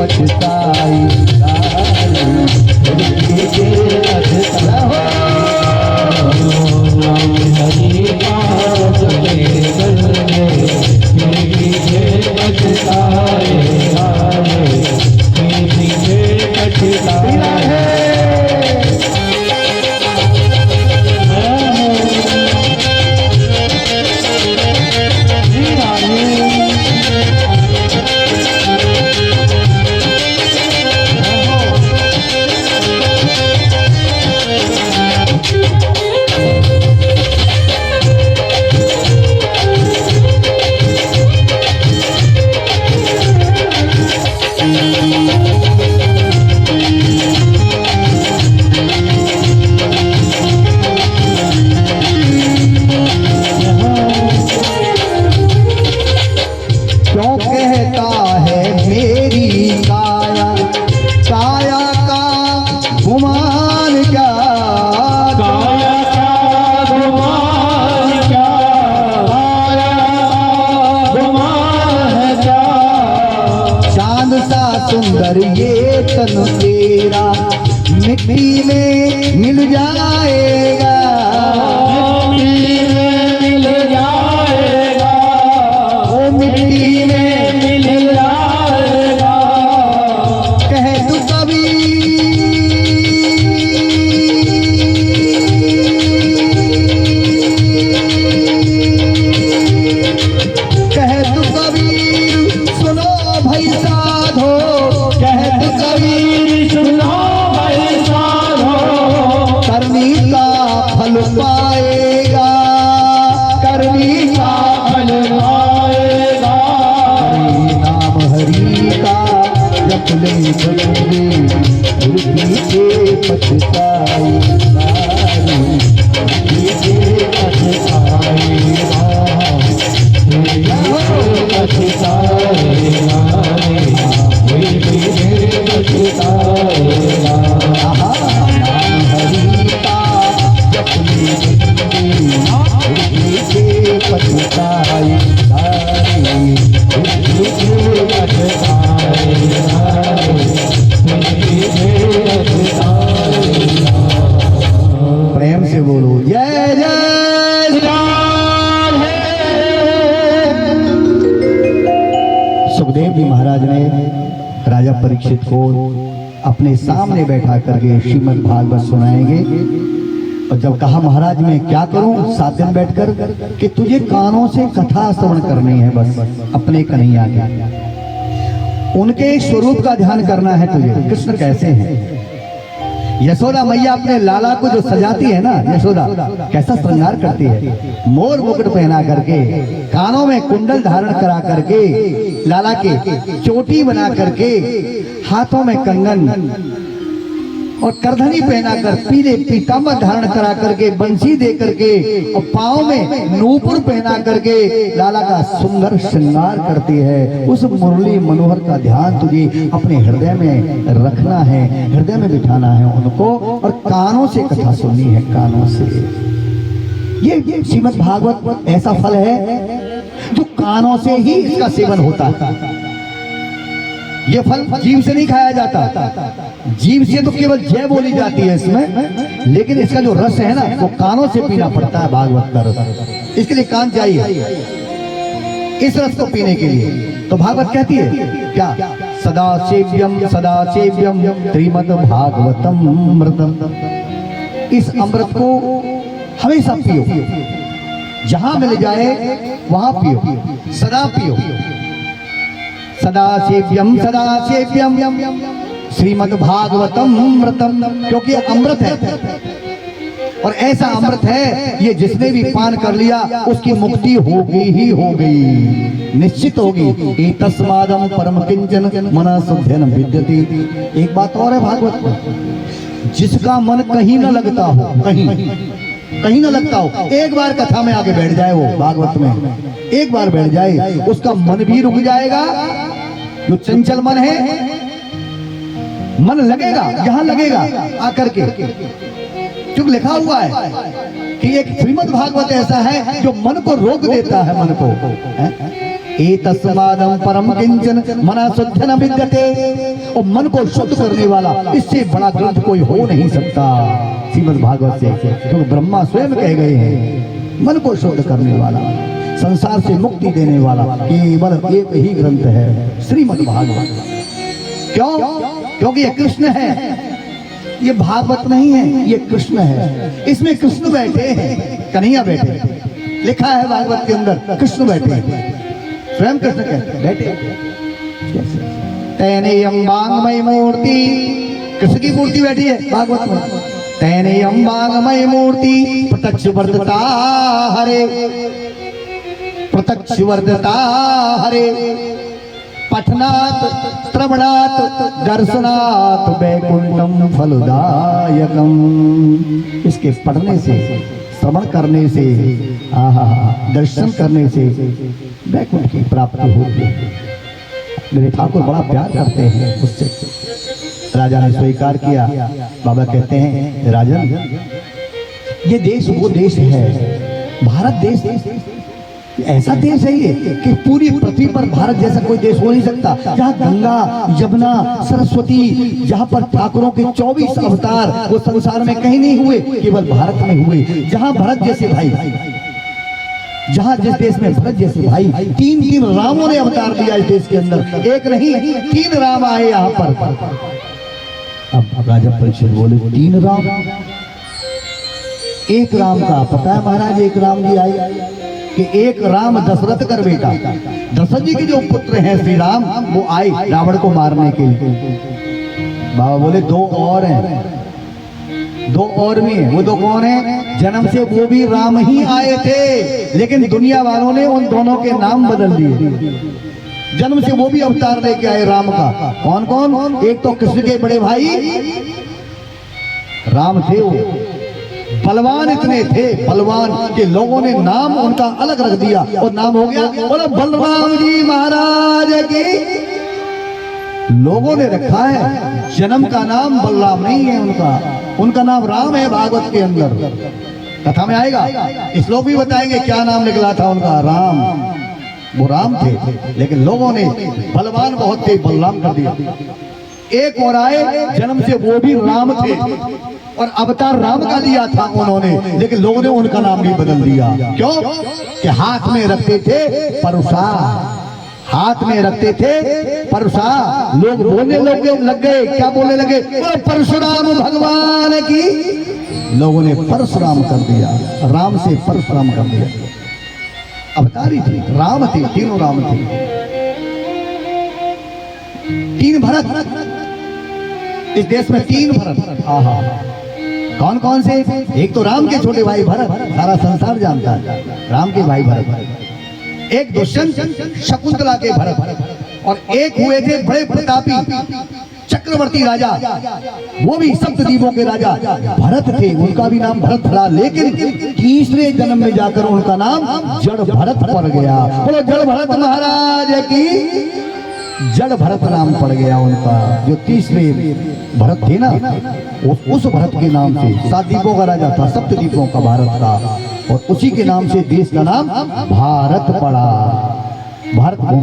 पछताई सुंदर ये तन तेरा मिट्टी में मिल जाएगा, मिट्टी में मिल जाएगा, वो मिट्टी में मिल जाएगा। कह तू कभी पाएगा, करनी का फल पाएगा। नाम हरि का जप ले बचने पीछे पछताई पीछे पछताएगा, प्रेम से बोलो जय जय राम। सुखदेव जी महाराज ने राजा परीक्षित को अपने सामने बैठा करके श्रीमद् भागवत सुनाएंगे। और जब कहा महाराज मैं क्या करूं 7 दिन बैठकर, कि तुझे कानों से कथा श्रवण करनी है, बस अपने कन्हैया के उनके स्वरूप का ध्यान करना है तुझे। कृष्ण कैसे हैं? यशोदा मैया अपने लाला को जो सजाती है ना, यशोदा कैसा श्रृंगार करती है, मोर मुकुट पहना करके, कानों में कुंडल धारण करा करके, लाला के चोटी बना करके, हाथों में कंगन और करधनी पहना कर, पीले पीतांबर धारण करा करके, बंसी दे करके और पाँव में नूपुर पहना करके लाला का सुंदर श्रृंगार करती है। उस मुरली मनोहर का ध्यान तुझे अपने हृदय में रखना है, हृदय में बिठाना है उनको, और कानों से कथा सुननी है, कानों से। ये श्रीमद् भागवत ऐसा फल है जो कानों से ही इसका सेवन होता है। ये फल जीव से नहीं खाया जाता, जीव से तो केवल जय बोली जाती है इसमें, लेकिन इसका जो रस है ना वो कानों से पीना पड़ता है, भागवत का रस। इसके लिए कान चाहिए इस रस को पीने के लिए। तो भागवत कहती है क्या, सदा सेव्यम श्रीमद् भागवतम अमृतम। इस अमृत को हमेशा पियो, जहां मिल जाए वहां पियो, सदा पियो। सदा सेव्यम श्रीमद् भागवतम अमृतम, क्योंकि अमृत है और ऐसा अमृत है ये जिसने भी पान कर लिया उसकी मुक्ति होगी ही होगी, निश्चित होगी। तस्मादम परम किंचन मना शुद्धन विद्यते। एक बात और है भागवत में, जिसका मन कहीं न लगता हो, कहीं न लगता हो, एक बार कथा में आके बैठ जाए, वो भागवत में एक बार बैठ जाए, उसका मन भी रुक जाएगा। जो चंचल मन है, मन लगेगा, यहां लगेगा आकर के। क्योंकि लिखा हुआ है कि एक श्रीमद् भागवत ऐसा है जो मन को रोक देता है, मन को एतस्मादं परम किंचन मना शुद्ध न विद्यते। और मन को शुद्ध करने वाला इससे बड़ा ग्रंथ कोई हो नहीं सकता श्रीमद् भागवत से, क्योंकि ब्रह्मा स्वयं कह गए हैं मन को शुद्ध करने वाला, संसार से मुक्ति देने वाला केवल एक ही ग्रंथ है श्रीमद् भागवत। क्यों? क्योंकि ये कृष्ण है, ये भागवत नहीं है, ये कृष्ण है। इसमें कृष्ण बैठे हैं, कन्हैया बैठे हैं। लिखा है भागवत के अंदर कृष्ण बैठे हैं, स्वयं कृष्ण कहते बैठे। तैने अंबांगमय मूर्ति, कृष्ण की मूर्ति बैठी है भागवत में। तैने अंबांगमय मूर्ति प्रत्यक्ष वर्धता हरे, प्रत्यक्ष वर्धता हरे। पठनात् श्रवणात् दर्शनात् वैकुंठम फलदायकम। इसके पढ़ने से, श्रवण करने से, दर्शन करने से वैकुंठ की प्राप्ति होती है। मेरे ठाकुर बड़ा प्यार करते हैं उससे। राजा ने स्वीकार किया। बाबा कहते हैं राजन, ये देश वो देश है, भारत देश ऐसा देश है ये कि पूरी पृथ्वी पर भारत जैसा कोई देश हो नहीं सकता, जहाँ गंगा यमुना सरस्वती, जहाँ पर ठाकुरों के 24 अवतार वो संसार में कहीं नहीं हुए, केवल भारत में हुए। जहाँ भरत जैसे भाई, जहाँ जिस देश में भरत जैसे भाई, तीन रामों ने अवतार लिया इस देश के अंदर, एक नहीं 3 राम आए यहाँ पर। अब राजा परीक्षित बोले 3 राम? एक राम का पता है महाराज, एक राम जी आए कि एक राम दशरथ कर बेटा, दशरथ जी के जो पुत्र हैं श्री राम, वो आए रावण को मारने के लिए। बाबा बोले 2 और हैं, 2 और भी हैं। वो 2 कौन है? जन्म से वो भी राम ही आए थे, लेकिन दुनिया वालों ने उन दोनों के नाम बदल दिए। जन्म से वो भी अवतार लेके आए राम का। कौन कौन? एक तो कृष्ण के बड़े भाई राम थे, वो बलवान इतने थे, बलवान के लोगों ने नाम उनका अलग रख दिया, और नाम हो गया बोलो बलराम जी महाराज की। लोगों ने रखा है, जन्म का नाम बलराम नहीं है उनका नाम राम है। भागवत के अंदर कथा में आएगा, इस लोग भी बताएंगे क्या नाम निकला था उनका, राम। वो राम थे, लेकिन लोगों ने बलवान बहुत थे, बलराम कर दिया। एक और आए, जन्म से वो भी राम थे और अवतार राम का लिया था उन्होंने, लेकिन लोगों ने उनका नाम भी बदल दिया। क्यों? कि हाथ में रखते थे परशुरा, हाथ में रखते थे परशुरा। लोग बोलने लग गए, क्या बोलने लगे? परशुराम भगवान की। लोगों ने परशुराम कर दिया, राम से परशुराम कर दिया। अवतारी थे, राम थे, तीनों राम थे। 3 भरत इस देश में, 3 भरत। कौन कौन से? एक तो राम के छोटे भाई भरत, सारा संसार जानता है, राम के भाई भरत। एक दुष्यंत शकुंतला के भरत, और एक हुए थे बड़े प्रतापी चक्रवर्ती राजा, वो भी सप्तद्वीपों के राजा भरत थे, उनका भी नाम भरत था। लेकिन तीसरे जन्म में जाकर उनका नाम जड़ भरत पड़ गया। बोलो जड़ भरत महाराज की। जड़ भरत नाम पड़ गया उनका। जो तीसरे भरत थे ना, उस भरत के नाम से 7 द्वीपों का राजा था, सप्तद्वीपों का भारत था, और उसी के नाम से देश का नाम भारत पड़ा, भारत भूमि।